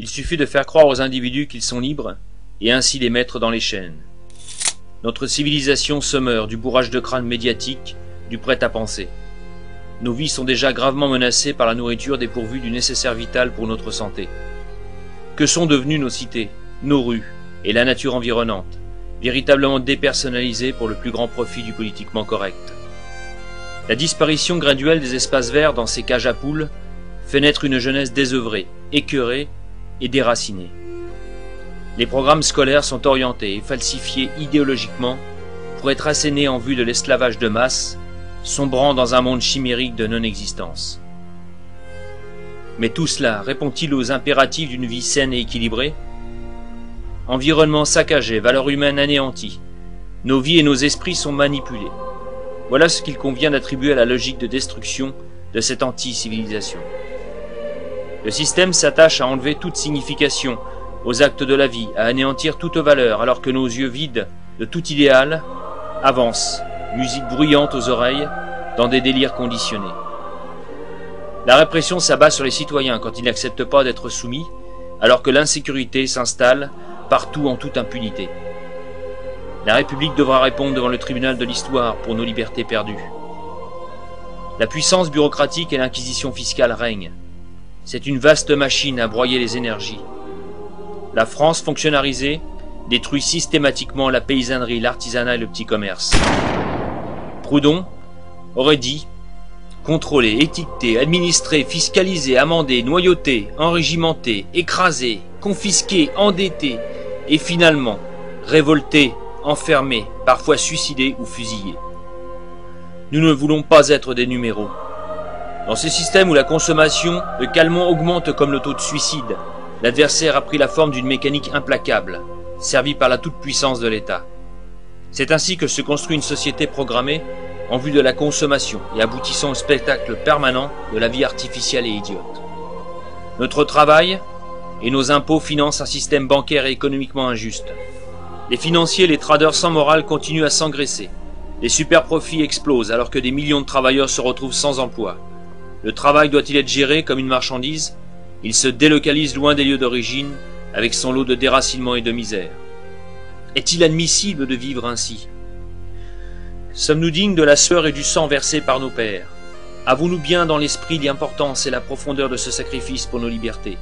Il suffit de faire croire aux individus qu'ils sont libres, et ainsi les mettre dans les chaînes. Notre civilisation se meurt du bourrage de crâne médiatique, du prêt-à-penser. Nos vies sont déjà gravement menacées par la nourriture dépourvue du nécessaire vital pour notre santé. Que sont devenues nos cités, nos rues et la nature environnante, véritablement dépersonnalisées pour le plus grand profit du politiquement correct? La disparition graduelle des espaces verts dans ces cages à poules fait naître une jeunesse désœuvrée, écœurée et déracinée. Les programmes scolaires sont orientés et falsifiés idéologiquement pour être assénés en vue de l'esclavage de masse, sombrant dans un monde chimérique de non-existence. Mais tout cela répond-il aux impératifs d'une vie saine et équilibrée? Environnement saccagé, valeurs humaines anéanties, nos vies et nos esprits sont manipulés. Voilà ce qu'il convient d'attribuer à la logique de destruction de cette anti-civilisation. Le système s'attache à enlever toute signification aux actes de la vie, à anéantir toute valeur, alors que nos yeux vides de tout idéal avancent, musique bruyante aux oreilles, dans des délires conditionnés. La répression s'abat sur les citoyens quand ils n'acceptent pas d'être soumis, alors que l'insécurité s'installe partout en toute impunité. La République devra répondre devant le tribunal de l'histoire pour nos libertés perdues. La puissance bureaucratique et l'inquisition fiscale règnent. C'est une vaste machine à broyer les énergies. La France fonctionnalisée détruit systématiquement la paysannerie, l'artisanat et le petit commerce. Proudhon aurait dit « Contrôler, étiqueter, administrer, fiscaliser, amender, noyauter, enrégimenter, écraser, confisquer, endetter et finalement révolter, enfermer, parfois suicider ou fusiller. » Nous ne voulons pas être des numéros. Dans ce système où la consommation, le calmant augmente comme le taux de suicide, l'adversaire a pris la forme d'une mécanique implacable, servie par la toute-puissance de l'État. C'est ainsi que se construit une société programmée en vue de la consommation et aboutissant au spectacle permanent de la vie artificielle et idiote. Notre travail et nos impôts financent un système bancaire et économiquement injuste. Les financiers et les traders sans morale continuent à s'engraisser. Les super-profits explosent alors que des millions de travailleurs se retrouvent sans emploi. Le travail doit-il être géré comme une marchandise? Il se délocalise loin des lieux d'origine, avec son lot de déracinement et de misère. Est-il admissible de vivre ainsi? Sommes-nous dignes de la sueur et du sang versés par nos pères? Avons-nous bien dans l'esprit l'importance et la profondeur de ce sacrifice pour nos libertés?